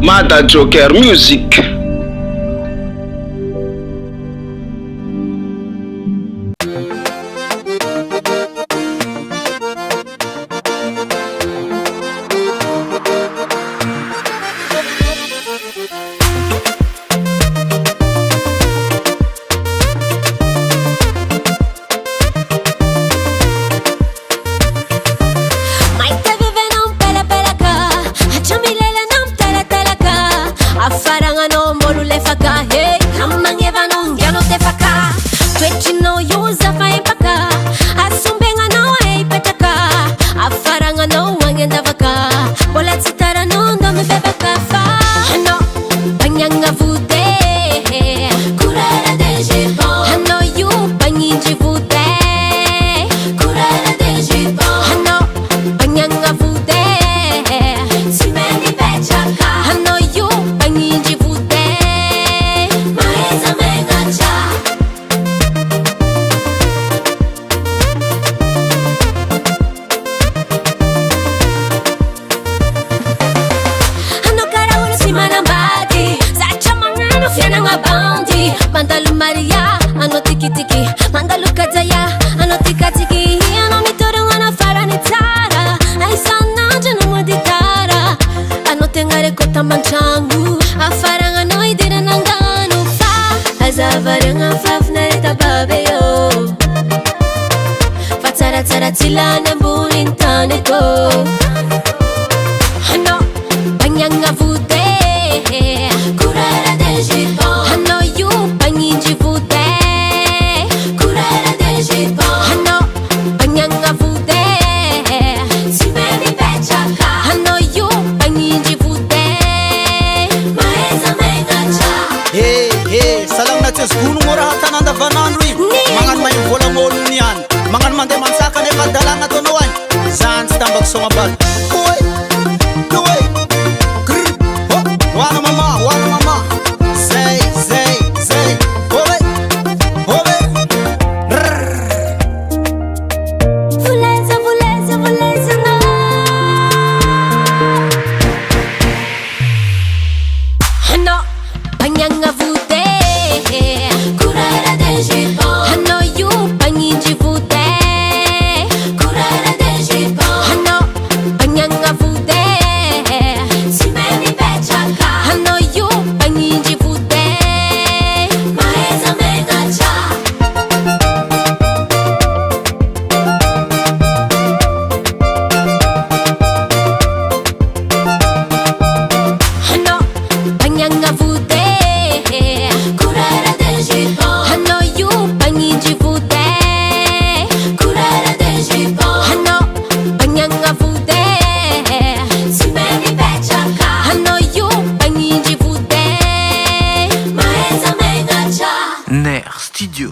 Mada Joker Music. Mandalu Maria, ano tiki tiki. Mandalu Kataya, ano tika tiki. Ano mitoro ano faranitara. Ai sana janu moditara. Ano tengare kota manchangu. Afaranga no idira nanganu fa. Azavaranga fafnare tababeyo. Fatara tara tilana bunintane ko. Ano banyanga vude. Kurara de jipon. Ano you banginji vude. Kurara de jipon. Ano banyanga vude. Simeni pechaka. Ano you banginji vude. Maeza mengacha. Hey, hey, salang na Diyos, gunong orahatan ang davanandri. Mangan may volang olo niyan. Mangan man de mansaka ne madalang at unuan. Zans tambag sumabal. Uy, uy, grr, oh, wana mama, wana mama. Zay, zay, zay, ove, ove, rrr. Vuleza, vuleza, vuleza no. Ano banyanga vude. Kurara de jipon. Ano you banginji vude. Kurara de jipon. Ano banyanga vude. Simeni pechaka. Ano you banginji vude. Maeza mengacha. Ano banyanga vude. Kurara de jipon. Ano you banginji vude. Kurara de jipon. Ano banyanga vude. Simeni pechaka. Ano you banginji vude. Maeza mengacha. Ner Studio.